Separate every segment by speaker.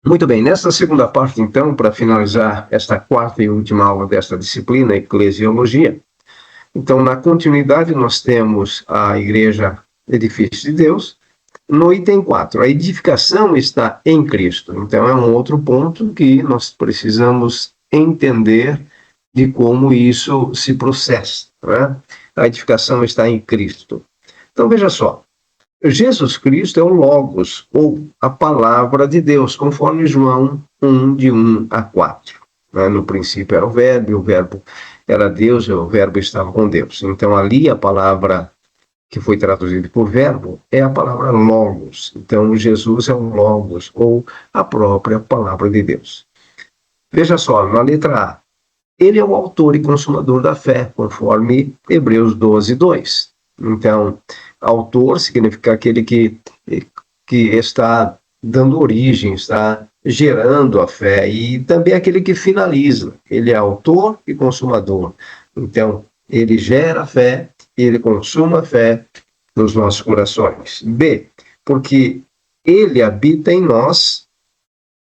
Speaker 1: Muito bem, nesta segunda parte, então, para finalizar esta quarta e última aula desta disciplina, Eclesiologia, então, na continuidade, nós temos a Igreja Edifício de Deus. No item 4, a edificação está em Cristo. Então, é um outro ponto que nós precisamos entender de como isso se processa, né? A edificação está em Cristo. Então, veja só. Jesus Cristo é o Logos, ou a Palavra de Deus, conforme João 1, de 1 a 4. No princípio era o Verbo, e o Verbo era Deus, e o Verbo estava com Deus. Então, ali a palavra que foi traduzida por Verbo é a palavra Logos. Então, Jesus é o Logos, ou a própria Palavra de Deus. Veja só, na letra A, ele é o autor e consumador da fé, conforme Hebreus 12, 2. Então, autor significa aquele que está dando origem, está gerando a fé, e também aquele que finaliza. Ele é autor e consumador. Então, ele gera a fé, ele consuma a fé nos nossos corações. B, porque ele habita em nós,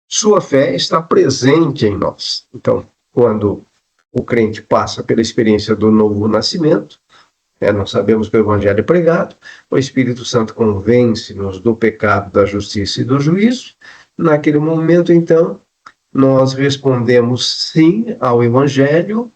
Speaker 1: sua fé está presente em nós. Então, quando o crente passa pela experiência do novo nascimento, nós sabemos que o Evangelho é pregado, o Espírito Santo convence-nos do pecado, da justiça e do juízo. Naquele momento, então, nós respondemos sim ao Evangelho,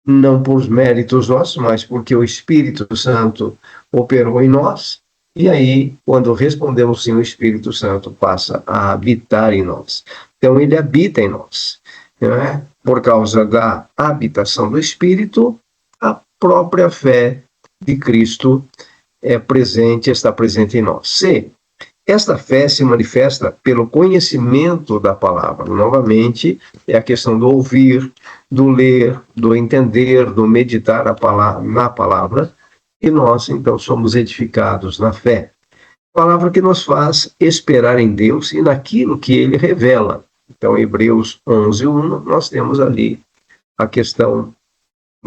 Speaker 1: não por méritos nossos, mas porque o Espírito Santo operou em nós. E aí, quando respondemos sim, o Espírito Santo passa a habitar em nós. Então, ele habita em nós, né? Por causa da habitação do Espírito, a própria fé de Cristo está presente em nós. C, esta fé se manifesta pelo conhecimento da palavra. Novamente, é a questão do ouvir, do ler, do entender, do meditar na palavra, e nós, então, somos edificados na fé. Palavra que nos faz esperar em Deus e naquilo que ele revela. Então, Hebreus 11, 1, nós temos ali a questão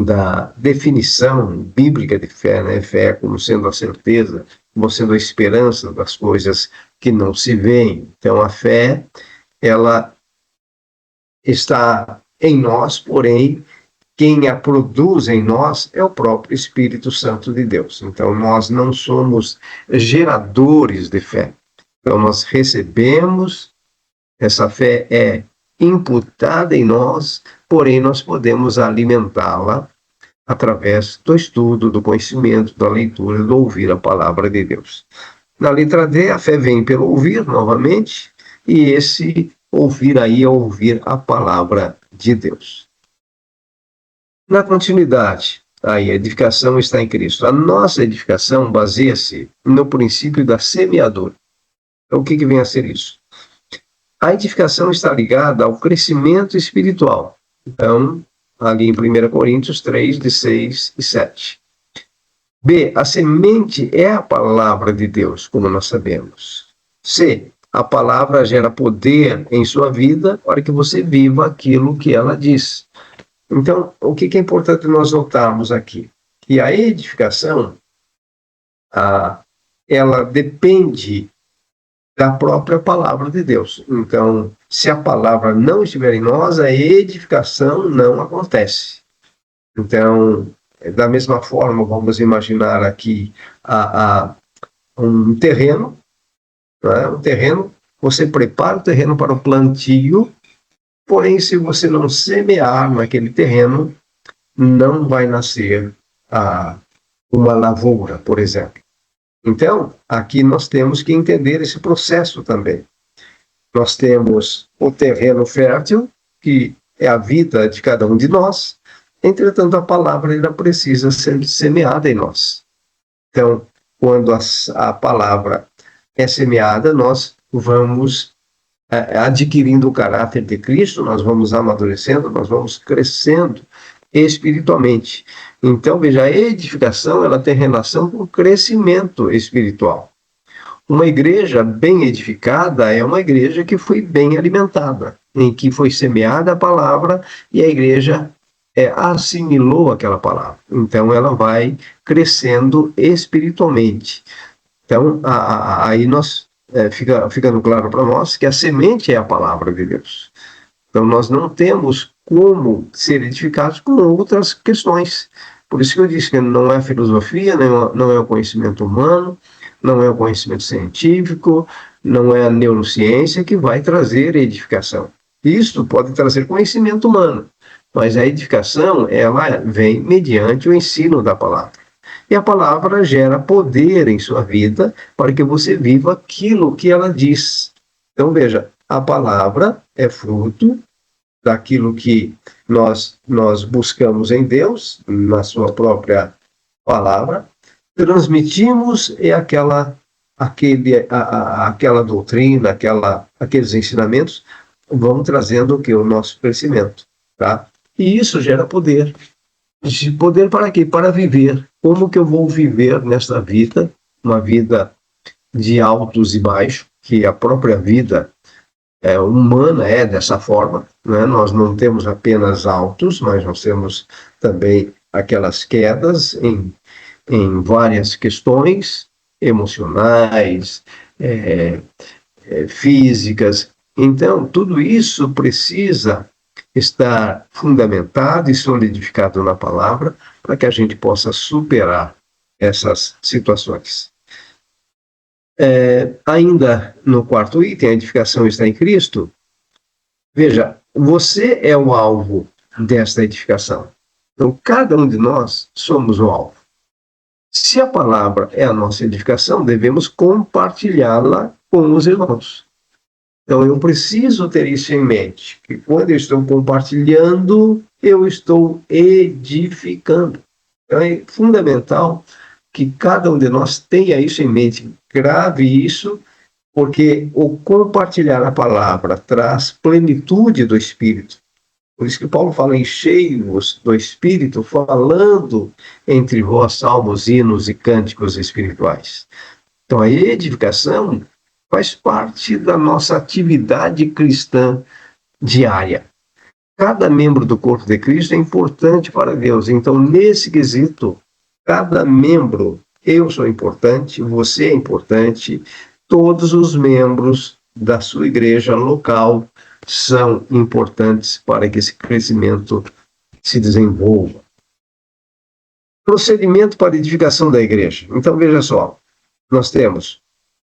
Speaker 1: da definição bíblica de fé, né? Fé como sendo a certeza, como sendo a esperança das coisas que não se veem. Então, a fé, ela está em nós, porém, quem a produz em nós é o próprio Espírito Santo de Deus. Então, nós não somos geradores de fé. Então, nós recebemos, essa fé é imputada em nós, porém nós podemos alimentá-la através do estudo, do conhecimento, da leitura, do ouvir a palavra de Deus. Na letra D, a fé vem pelo ouvir, novamente, e esse ouvir aí é ouvir a palavra de Deus. Na continuidade, aí a edificação está em Cristo. A nossa edificação baseia-se no princípio da semeadura. Então, o que vem a ser isso? A edificação está ligada ao crescimento espiritual. Então, ali em 1 Coríntios 3, de 6 e 7. B, a semente é a palavra de Deus, como nós sabemos. C, a palavra gera poder em sua vida para que você viva aquilo que ela diz. Então, o que é importante nós notarmos aqui? Que a edificação, ela depende da própria palavra de Deus. Então, se a palavra não estiver em nós, a edificação não acontece. Então, da mesma forma, vamos imaginar aqui um terreno, né? Um terreno, você prepara o terreno para o plantio, porém, se você não semear naquele terreno, não vai nascer uma lavoura, por exemplo. Então, aqui nós temos que entender esse processo também. Nós temos o terreno fértil, que é a vida de cada um de nós. Entretanto, a palavra ainda precisa ser semeada em nós. Então, quando a palavra é semeada, nós vamos adquirindo o caráter de Cristo, nós vamos amadurecendo, nós vamos crescendo espiritualmente. Então, veja, a edificação, ela tem relação com o crescimento espiritual. Uma igreja bem edificada é uma igreja que foi bem alimentada, em que foi semeada a palavra e a igreja assimilou aquela palavra. Então, ela vai crescendo espiritualmente. Então, aí nós fica ficando claro para nós que a semente é a palavra de Deus. Então, nós não temos como ser edificados com outras questões. Por isso que eu disse que não é filosofia, não é o conhecimento humano, não é o conhecimento científico, não é a neurociência que vai trazer edificação. Isso pode trazer conhecimento humano, mas a edificação, ela vem mediante o ensino da palavra. E a palavra gera poder em sua vida para que você viva aquilo que ela diz. Então, veja, a palavra é fruto daquilo que nós buscamos em Deus, na sua própria palavra, transmitimos aquela doutrina, aqueles ensinamentos vão trazendo o que? O nosso crescimento. Tá? E isso gera poder. Poder para quê? Para viver. Como que eu vou viver nesta vida, uma vida de altos e baixos, que a própria vida humana é dessa forma, né? Nós não temos apenas altos, mas nós temos também aquelas quedas em várias questões emocionais, físicas. Então, tudo isso precisa estar fundamentado e solidificado na palavra para que a gente possa superar essas situações. Ainda no quarto item, a edificação está em Cristo. Veja, você é o alvo desta edificação. Então, cada um de nós somos o alvo. Se a palavra é a nossa edificação, devemos compartilhá-la com os irmãos. Então, eu preciso ter isso em mente, que quando eu estou compartilhando, eu estou edificando. Então, é fundamental que cada um de nós tenha isso em mente, grave isso, porque o compartilhar a palavra traz plenitude do Espírito. Por isso que Paulo fala, enchei-vos do Espírito, falando entre vós salmos, hinos e cânticos espirituais. Então, a edificação faz parte da nossa atividade cristã diária. Cada membro do corpo de Cristo é importante para Deus. Então, nesse quesito, cada membro, eu sou importante, você é importante, todos os membros da sua igreja local são importantes para que esse crescimento se desenvolva. Procedimento para a edificação da igreja. Então, veja só, nós temos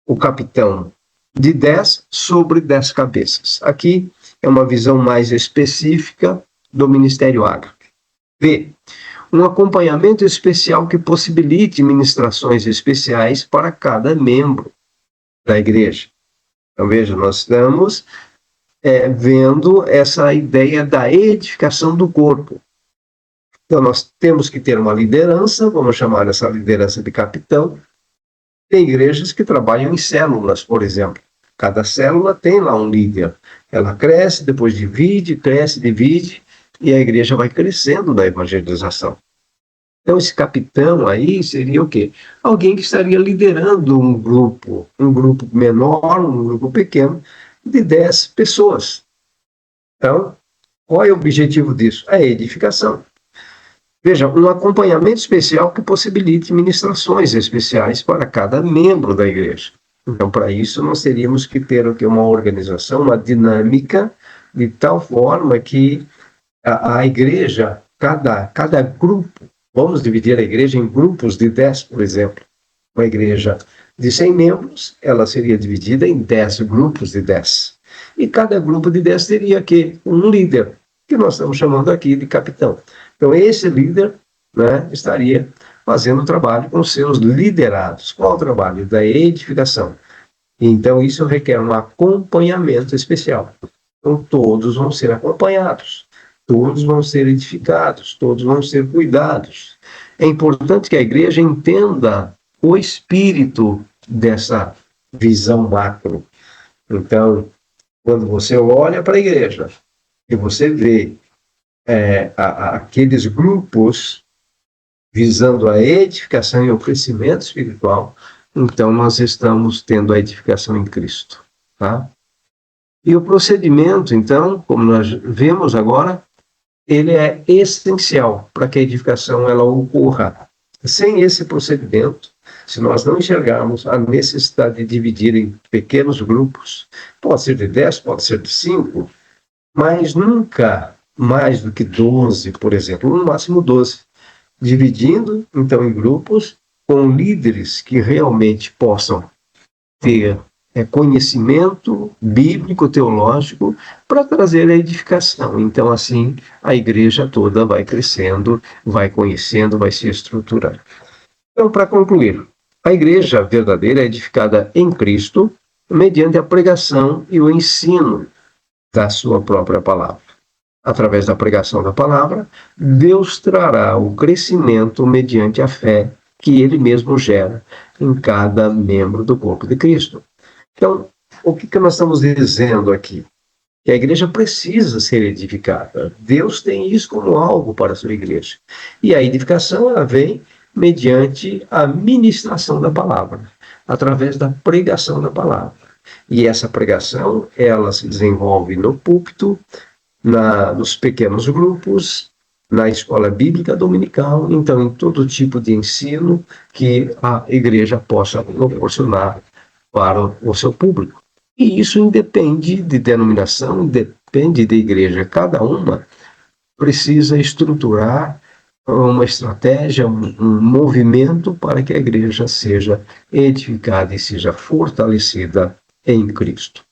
Speaker 1: o capitão de 10 sobre 10 cabeças. Aqui é uma visão mais específica do Ministério Ágape. B. Um acompanhamento especial que possibilite ministrações especiais para cada membro da igreja. Então, veja, nós estamos vendo essa ideia da edificação do corpo. Então, nós temos que ter uma liderança, vamos chamar essa liderança de capitão. Tem igrejas que trabalham em células, por exemplo. Cada célula tem lá um líder. Ela cresce, depois divide, e a igreja vai crescendo na evangelização. Então, esse capitão aí seria o quê? Alguém que estaria liderando um grupo menor, um grupo pequeno, de 10 pessoas. Então, qual é o objetivo disso? A edificação. Veja, um acompanhamento especial que possibilite ministrações especiais para cada membro da igreja. Então, para isso, nós teríamos que ter uma organização, uma dinâmica, de tal forma que a igreja, cada grupo, vamos dividir a igreja em grupos de 10, por exemplo. Uma igreja de 100 membros, ela seria dividida em 10 grupos de 10. E cada grupo de 10 teria aqui um líder, que nós estamos chamando aqui de capitão. Então, esse líder, né, estaria fazendo o trabalho com seus liderados. Qual o trabalho? Da edificação. Então, isso requer um acompanhamento especial. Então, todos vão ser acompanhados, todos vão ser edificados, todos vão ser cuidados. É importante que a igreja entenda o espírito dessa visão macro. Então, quando você olha para a igreja e você vê aqueles grupos visando a edificação e o crescimento espiritual, então nós estamos tendo a edificação em Cristo. Tá? E o procedimento, então, como nós vemos agora, ele é essencial para que a edificação ela ocorra. Sem esse procedimento, Se nós não enxergarmos a necessidade de dividir em pequenos grupos, pode ser de 10, pode ser de 5, mas nunca mais do que 12, por exemplo, no máximo 12. Dividindo, então, em grupos, com líderes que realmente possam ter conhecimento bíblico, teológico, para trazer a edificação. Então, assim, a igreja toda vai crescendo, vai conhecendo, vai se estruturando. Então, para concluir, a igreja verdadeira é edificada em Cristo mediante a pregação e o ensino da sua própria palavra. Através da pregação da palavra, Deus trará o crescimento mediante a fé que ele mesmo gera em cada membro do corpo de Cristo. Então, o que nós estamos dizendo aqui? Que a igreja precisa ser edificada. Deus tem isso como algo para a sua igreja. E a edificação, ela vem mediante a ministração da palavra, através da pregação da palavra. E essa pregação, ela se desenvolve no púlpito, nos pequenos grupos, na escola bíblica dominical, então em todo tipo de ensino que a igreja possa proporcionar para o seu público. E isso independe de denominação, depende de igreja. Cada uma precisa estruturar uma estratégia, um movimento para que a igreja seja edificada e seja fortalecida em Cristo.